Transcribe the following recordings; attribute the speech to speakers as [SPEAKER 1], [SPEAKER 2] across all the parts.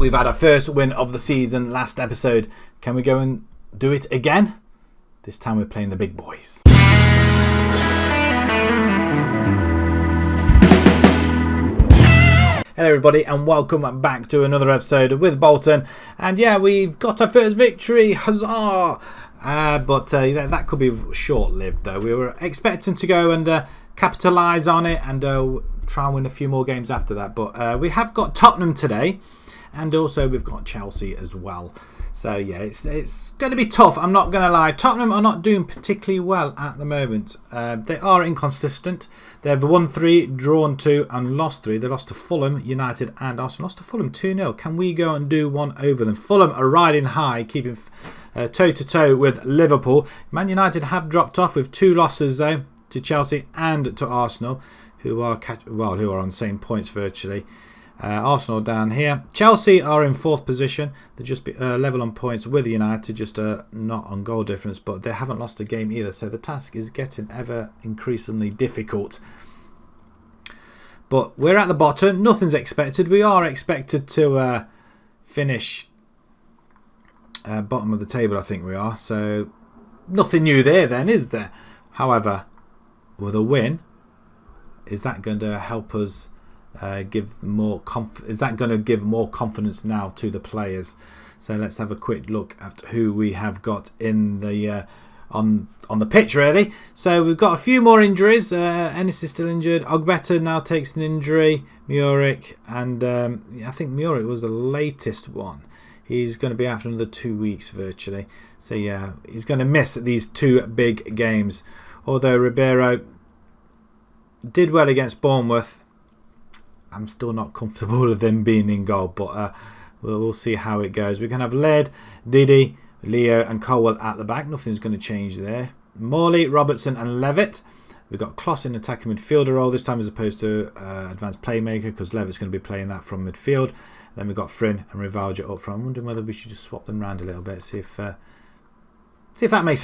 [SPEAKER 1] We've had our first win of the season last episode. Can we go and do it again? This time we're playing the big boys. Hello everybody and welcome back to another episode with Bolton. And yeah, we've got our first victory, huzzah! But that could be short-lived though. We were expecting to go and capitalise on it and try and win a few more games after that. But we have got Tottenham today and also we've got Chelsea as well. So yeah, it's going to be tough, I'm not going to lie. Tottenham are not doing particularly well at the moment. They are inconsistent. They've won 3, drawn 2 and lost 3. They lost to Fulham, United and Arsenal. Lost to Fulham 2-0. Can we go and do one over them? Fulham are riding high, keeping toe-to-toe with Liverpool. Man United have dropped off with 2 losses though, to Chelsea and to Arsenal, who are on the same points virtually. Arsenal down here. Chelsea are in 4th position. They're just level on points with United, just not on goal difference, but they haven't lost a game either, so the task is getting ever increasingly difficult. But we're at the bottom. Nothing's expected. We are expected to finish bottom of the table, I think we are, so nothing new there then, is there? However, with a win, is that going to help us give more is that going to give more confidence now to the players? So let's have a quick look at who we have got in the on the pitch really. So we've got a few more injuries. Ennis is still injured. Ogbeta now takes an injury. Muric and I think Muric was the latest one. He's going to be out for another 2 weeks virtually. So yeah, he's going to miss these 2 big games. Although Ribeiro did well against Bournemouth, I'm still not comfortable with them being in goal, but we'll see how it goes. We can have Laird, Didi, Leo and Colwell at the back. Nothing's going to change there. Morley, Robertson and Levitt. We've got Kloss in attacking midfielder role this time as opposed to advanced playmaker, because Levitt's going to be playing that from midfield. Then we've got Fryn and Rivalja up front. I'm wondering whether we should just swap them around a little bit, see if that makes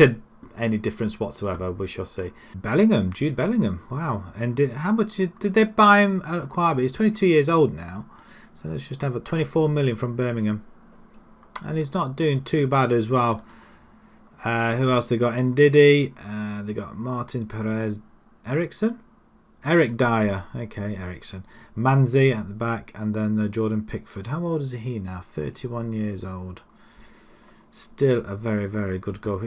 [SPEAKER 1] any difference whatsoever. We shall see. Bellingham, Jude Bellingham, wow. And how much did they buy him at quite a bit? He's 22 years old now, so let's just have a 24 million from Birmingham, and he's not doing too bad as well. Who else they got? Ndidi, they got Martin Perez, Eric Dyer, okay, Ericsson, Manzi at the back, and then Jordan Pickford. How old is he now? 31 years old. Still a very, very good goal.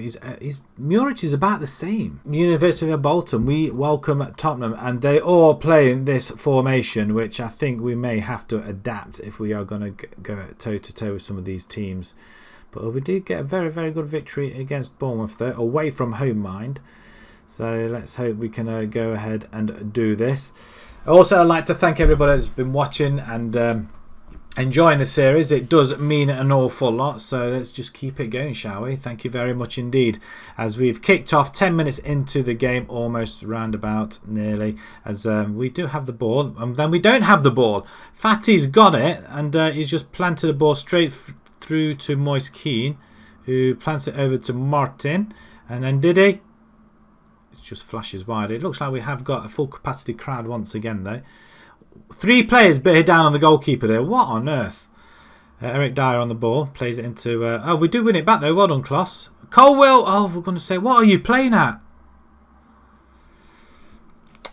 [SPEAKER 1] Muric is about the same. University of Bolton, we welcome Tottenham, and they all play in this formation, which I think we may have to adapt if we are going to go toe-to-toe with some of these teams. But we did get a very, very good victory against Bournemouth there, away from home, mind. So let's hope we can go ahead and do this. Also, I'd like to thank everybody that's been watching and enjoying the series. It does mean an awful lot, so let's just keep it going, shall we? Thank you very much indeed. As we've kicked off 10 minutes into the game, almost roundabout nearly, as we do have the ball and then we don't have the ball. Fatty's got it, and he's just planted the ball straight through to Moise Keane, who plants it over to Martin, and then Didi, it just flashes wide. It looks like we have got a full capacity crowd once again though. 3 players bear down on the goalkeeper there. What on earth? Eric Dyer on the ball. Plays it into... oh, we do win it back though. Well done, Kloss. Colwell! Oh, we're going to say, what are you playing at?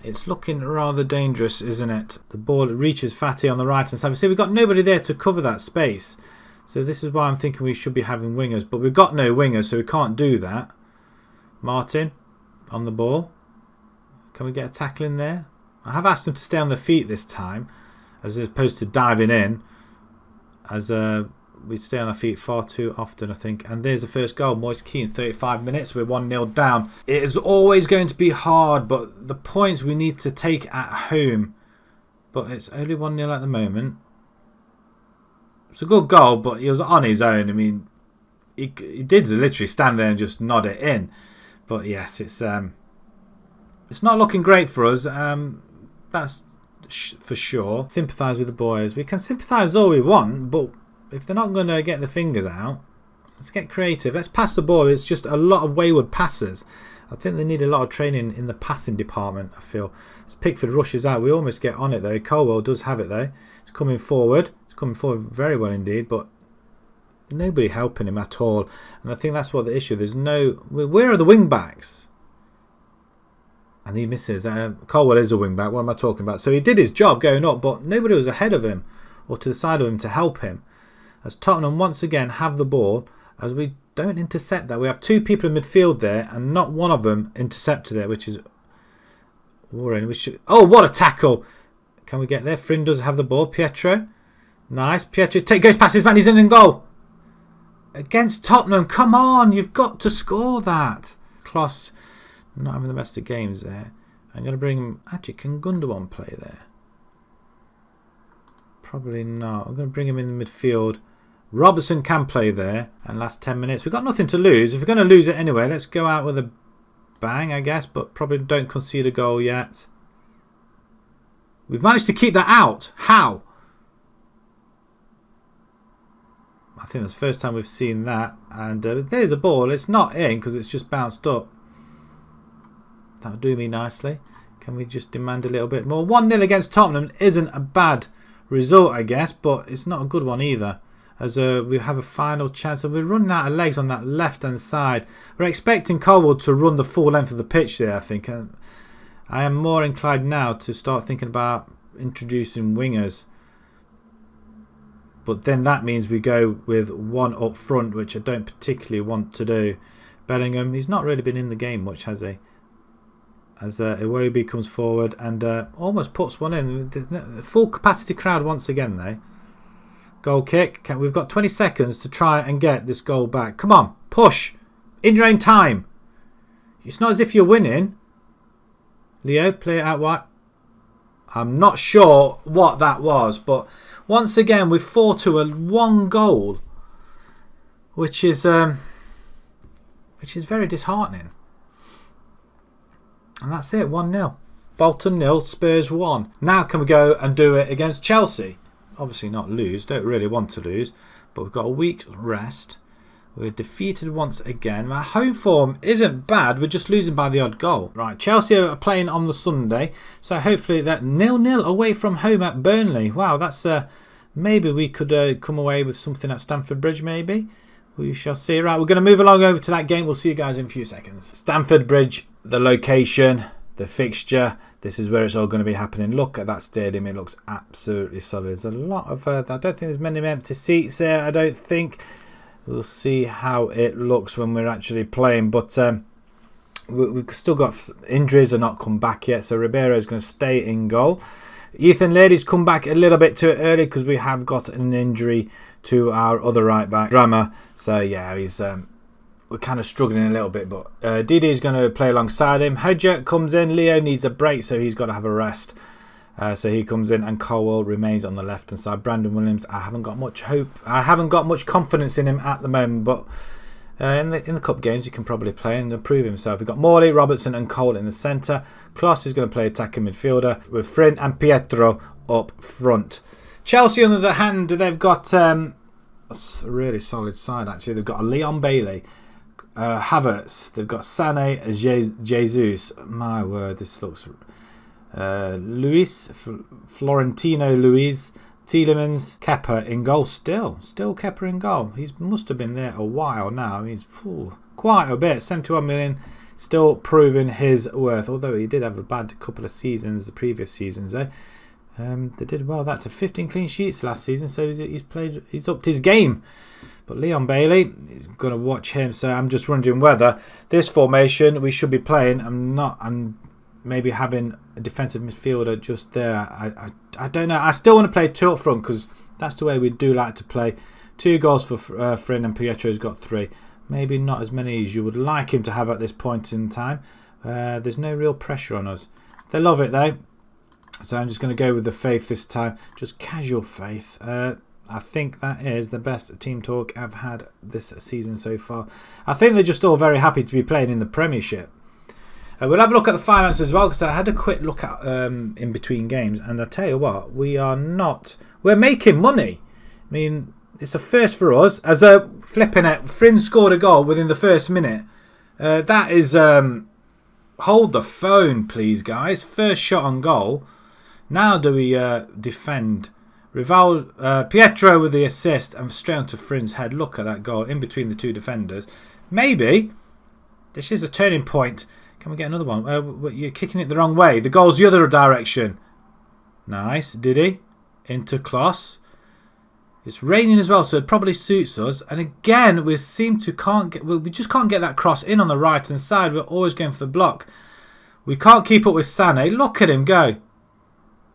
[SPEAKER 1] It's looking rather dangerous, isn't it? The ball reaches Fatty on the right hand side. We see we've got nobody there to cover that space. So this is why I'm thinking we should be having wingers. But we've got no wingers, so we can't do that. Martin on the ball. Can we get a tackle in there? I have asked them to stay on their feet this time, as opposed to diving in, as we stay on our feet far too often, I think. And there's the first goal. Moise Keane, 35 minutes. We're 1-0 down. It is always going to be hard, but the points we need to take at home. But it's only 1-0 at the moment. It's a good goal, but he was on his own. I mean, he did literally stand there and just nod it in. But yes, it's not looking great for us. That's for sure. Sympathise with the boys. We can sympathise all we want, but if they're not going to get their fingers out, let's get creative. Let's pass the ball. It's just a lot of wayward passes. I think they need a lot of training in the passing department, I feel. As Pickford rushes out, we almost get on it though. Colwell does have it though. He's coming forward. He's coming forward very well indeed, but nobody helping him at all. And I think that's what the issue. There's no. Where are the wing backs? And he misses. Colwell is a wing back. What am I talking about? So he did his job going up, but nobody was ahead of him or to the side of him to help him. As Tottenham once again have the ball, as we don't intercept that. We have two people in midfield there, and not one of them intercepted it, which is worrying. Oh, what a tackle! Can we get there? Frin does have the ball. Pietro, nice. Pietro goes past his man. He's in goal against Tottenham. Come on, you've got to score that. Kloss not having the best of games there. I'm going to bring him. Actually, can Gundogan play there? Probably not. I'm going to bring him in the midfield. Robertson can play there. And last 10 minutes. We've got nothing to lose. If we're going to lose it anyway, let's go out with a bang, I guess. But probably don't concede a goal yet. We've managed to keep that out. How? I think that's the first time we've seen that. And there's the ball. It's not in because it's just bounced up. That'll do me nicely. Can we just demand a little bit more? 1-0 against Tottenham isn't a bad result, I guess, but it's not a good one either. As we have a final chance, and we're running out of legs on that left-hand side. We're expecting Colwell to run the full length of the pitch there, I think. And I am more inclined now to start thinking about introducing wingers. But then that means we go with one up front, which I don't particularly want to do. Bellingham, he's not really been in the game much, has he? As Iwobi comes forward and almost puts one in. The full capacity crowd once again, though. Goal kick. We've got 20 seconds to try and get this goal back. Come on, push. In your own time. It's not as if you're winning. Leo, play it out wide. I'm not sure what that was, but once again we fall to a one goal, which is very disheartening. And that's it, 1-0. Bolton 0, Spurs 1. Now can we go and do it against Chelsea? Obviously not lose, don't really want to lose, but we've got a week's rest. We're defeated once again. Our home form isn't bad, we're just losing by the odd goal. Right, Chelsea are playing on the Sunday, so hopefully that 0-0 away from home at Burnley. Wow, that's maybe we could come away with something at Stamford Bridge, maybe. We shall see. Right, we're going to move along over to that game. We'll see you guys in a few seconds. Stamford Bridge, the location, the fixture. This is where it's all going to be happening. Look at that stadium. It looks absolutely solid. There's a lot of... I don't think there's many empty seats there. I don't think. We'll see how it looks when we're actually playing. But we've still got injuries are not come back yet. So Ribeiro is going to stay in goal. Ethan Lady's come back a little bit too early because we have got an injury to our other right back, Drama. So yeah, he's we're kind of struggling a little bit, but Didi is going to play alongside him. Hedger comes in. Leo needs a break, so he's got to have a rest. So he comes in, and Colwell remains on the left hand side. Brandon Williams, I haven't got much hope. I haven't got much confidence in him at the moment, but in the cup games he can probably play and improve himself. We've got Morley, Robertson, and Cole in the centre. Kloss is going to play attacking midfielder with Frin and Pietro up front. Chelsea, on the other hand, they've got a really solid side, actually. They've got a Leon Bailey, Havertz, they've got Sané, Jesus. My word, this looks... Florentino Luis, Tielemans, Kepa in goal still. Still Kepa in goal. He must have been there a while now. He's quite a bit. 71 million. Still proving his worth. Although he did have a bad couple of seasons, the previous seasons, though. They did well. That's a 15 clean sheets last season, so he's upped his game. But Leon Bailey is going to watch him. So I'm just wondering whether this formation we should be playing. I'm maybe having a defensive midfielder just there. I don't know. I still want to play two up front because that's the way we do like to play. 2 goals for Frin, and Pietro's got 3. Maybe not as many as you would like him to have at this point in time. There's no real pressure on us. They love it though. So I'm just going to go with the faith this time. Just casual faith. I think that is the best team talk I've had this season so far. I think they're just all very happy to be playing in the Premiership. We'll have a look at the finances as well, because I had a quick look at in between games, and I tell you what, we're making money. I mean, it's a first for us. As a flipping it, Frin scored a goal within the first minute. That is hold the phone, please, guys. First shot on goal. Now do we defend Revolt, Pietro with the assist and straight onto Frin's head. Look at that goal in between the two defenders. Maybe this is a turning point. Can we get another one? You're kicking it the wrong way. The goal's the other direction. Nice. Diddy. Into Kloss. It's raining as well, so it probably suits us. And again, we seem to we just can't get that cross in on the right hand side. We're always going for the block. We can't keep up with Sané. Look at him go.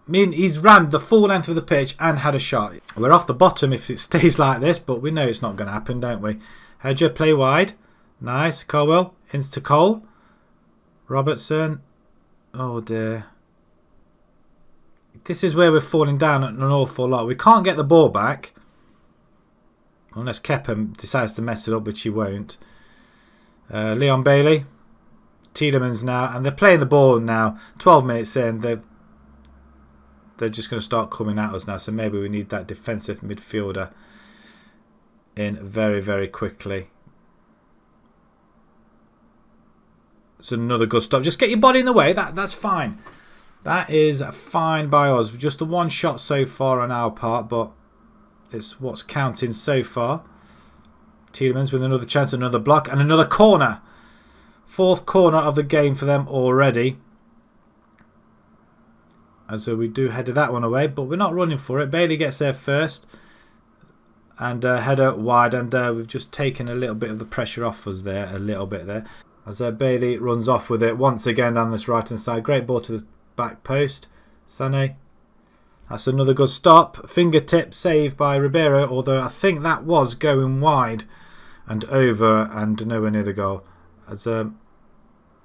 [SPEAKER 1] I mean, he's ran the full length of the pitch and had a shot. We're off the bottom if it stays like this, but we know it's not going to happen, don't we? Hedger, play wide. Nice. Colwell. Into Cole. Robertson. Oh, dear. This is where we're falling down an awful lot. We can't get the ball back. Unless Kepa decides to mess it up, which he won't. Leon Bailey. Tielemans now. And they're playing the ball now. 12 minutes in. They're just going to start coming at us now. So maybe we need that defensive midfielder in very, very quickly. It's another good stop. Just get your body in the way. That's fine. That is fine by us. Just the one shot so far on our part, but it's what's counting so far. Tielemans with another chance, another block, and another corner. Fourth corner of the game for them already. And so we do header that one away, but we're not running for it. Bailey gets there first. And header wide, and we've just taken a little bit of the pressure off us there, a little bit there. As Bailey runs off with it once again down this right hand side. Great ball to the back post. Sané. That's another good stop. Fingertip save by Ribeiro, although I think that was going wide and over and nowhere near the goal. As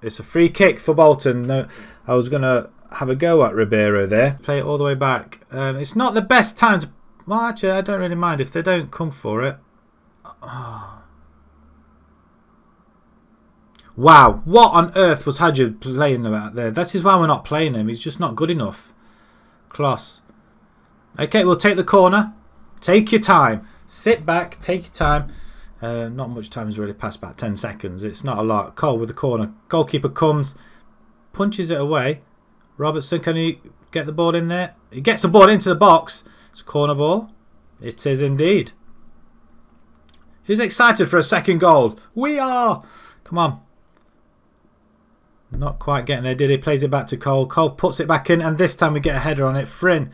[SPEAKER 1] it's a free kick for Bolton. No, I was going to have a go at Ribeiro there. Play it all the way back. It's not the best time to... Well, actually, I don't really mind if they don't come for it. Oh. Wow, what on earth was Hadji playing about there? This is why we're not playing him. He's just not good enough. Kloss. Okay, we'll take the corner. Take your time. Sit back, take your time. Not much time has really passed, about 10 seconds. It's not a lot. Cole with the corner. Goalkeeper comes, punches it away. Robertson, can he get the ball in there? He gets the ball into the box. It's a corner ball. It is indeed. Who's excited for a second goal? We are! Come on. Not quite getting there, did he? Plays it back to Cole. Cole puts it back in, and this time we get a header on it. Frin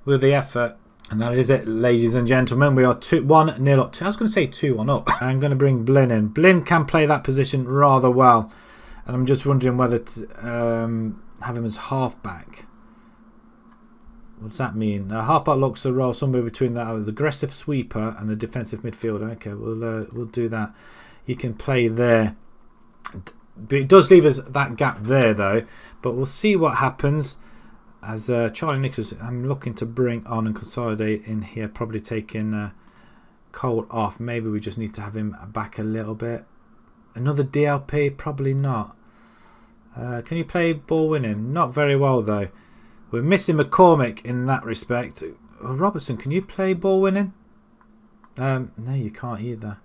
[SPEAKER 1] with the effort. And that is it, ladies and gentlemen. We are 1-0 up. I was going to say 2-1 up. I'm going to bring Blin in. Blin can play that position rather well. And I'm just wondering whether to have him as half-back. What does that mean? Half-back looks a role somewhere between that the aggressive sweeper and the defensive midfielder. Okay, we'll do that. You can play there. But it does leave us that gap there, though. But we'll see what happens. As Charlie Nicholas, I'm looking to bring on and consolidate in here. Probably taking Cole off. Maybe we just need to have him back a little bit. Another DLP? Probably not. Can you play ball winning? Not very well, though. We're missing McCormick in that respect. Robertson, can you play ball winning? No, you can't either.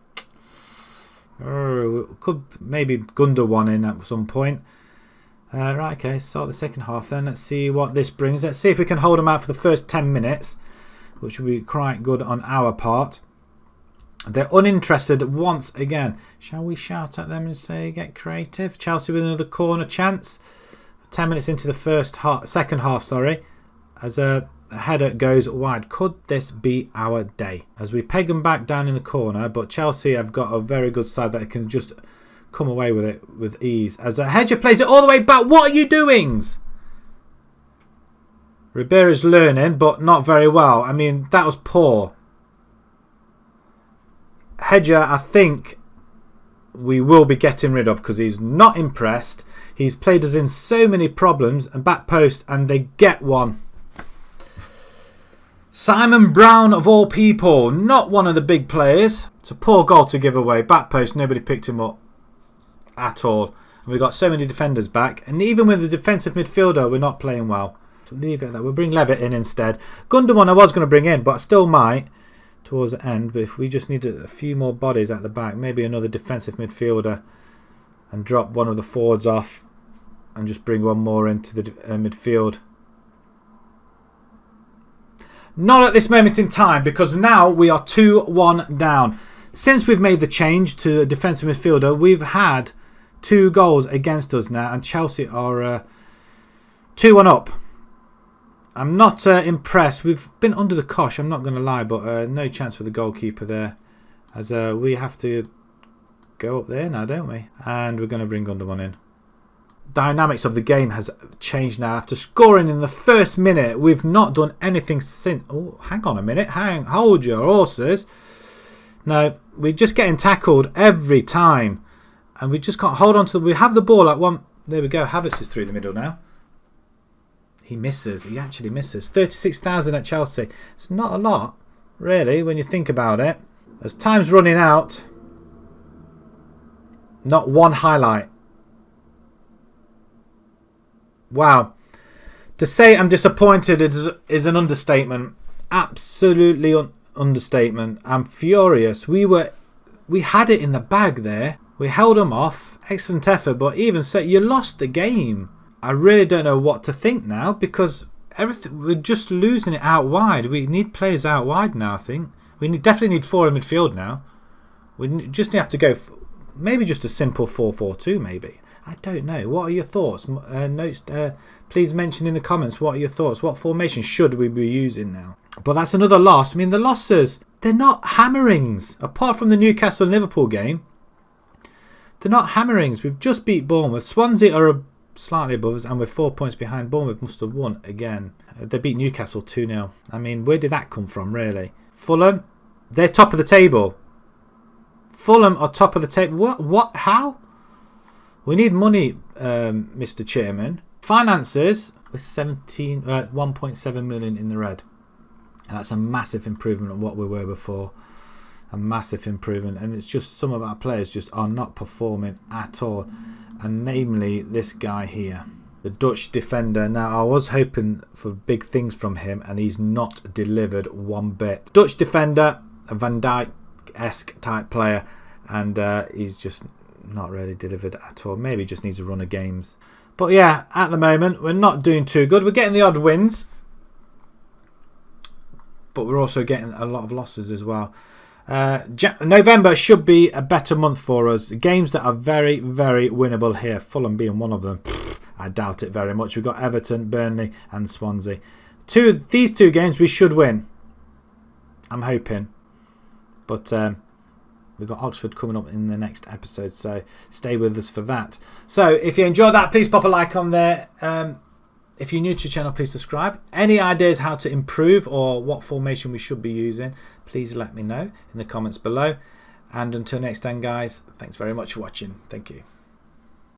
[SPEAKER 1] Oh, could maybe Gunder one in at some point. Right, okay, start the second half then. Let's see what this brings. Let's see if we can hold them out for the first 10 minutes, which will be quite good on our part. They're uninterested once again. Shall we shout at them and say, get creative? Chelsea with another corner chance. 10 minutes into the second half, sorry. As a header goes wide. Could this be our day? As we peg them back down in the corner, but Chelsea have got a very good side that can just come away with it with ease. As a Hedger plays it all the way back. What are you doing? Ribeiro's learning, but not very well. I mean, that was poor. Hedger, I think we will be getting rid of because he's not impressed. He's played us in so many problems and back post, and they get one. Simon Brown, of all people, not one of the big players. It's a poor goal to give away. Back post, nobody picked him up at all. And we've got so many defenders back. And even with the defensive midfielder, we're not playing well. Leave it at that. We'll bring Levitt in instead. Gundogan I was going to bring in, but I still might towards the end. But if we just need a few more bodies at the back, maybe another defensive midfielder, and drop one of the forwards off and just bring one more into the midfield. Not at this moment in time, because now we are 2-1 down. Since we've made the change to a defensive midfielder, we've had 2 goals against us now, and Chelsea are 2-1 up. I'm not impressed. We've been under the cosh, I'm not going to lie, but no chance for the goalkeeper there, as we have to go up there now, don't we? And we're going to bring Gundogan in. Dynamics of the game has changed now. After scoring in the first minute, we've not done anything since. Oh, hang on a minute. Hold your horses. No, we're just getting tackled every time, and we just can't hold on to. We have the ball at one. There we go. Havertz is through the middle now. He misses. He actually misses. 36,000 at Chelsea. It's not a lot, really, when you think about it. As time's running out, not one highlight. Wow. To say I'm disappointed is an understatement. Absolutely understatement. I'm furious. We had it in the bag there. We held them off. Excellent effort. But even so, you lost the game. I really don't know what to think now, because we're just losing it out wide. We need players out wide now, I think. We definitely need 4 in midfield now. We just have to go maybe just a simple 4-4-2 maybe. I don't know. What are your thoughts? Notes, please mention in the comments what are your thoughts. What formation should we be using now? But that's another loss. I mean, the losses, they're not hammerings. Apart from the Newcastle and Liverpool game, they're not hammerings. We've just beat Bournemouth. Swansea are slightly above us, and we're 4 points behind. Bournemouth must have won again. They beat Newcastle 2-0. I mean, where did that come from, really? Fulham, they're top of the table. Fulham are top of the table. What? How? We need money, Mr. Chairman. Finances with 1.7 million in the red. And that's a massive improvement on what we were before. A massive improvement. And it's just some of our players just are not performing at all. And namely this guy here, the Dutch defender. Now, I was hoping for big things from him, and he's not delivered one bit. Dutch defender, a Van Dijk-esque type player, and he's just not really delivered at all. Maybe just needs a run of games. But yeah, at the moment, we're not doing too good. We're getting the odd wins, but we're also getting a lot of losses as well. November should be a better month for us. Games that are very, very winnable here. Fulham being one of them. I doubt it very much. We've got Everton, Burnley and Swansea. These 2 games we should win. I'm hoping. But we've got Oxford coming up in the next episode, so stay with us for that. So if you enjoyed that, please pop a like on there. If you're new to the channel, please subscribe. Any ideas how to improve or what formation we should be using, please let me know in the comments below. And until next time, guys, thanks very much for watching. Thank you.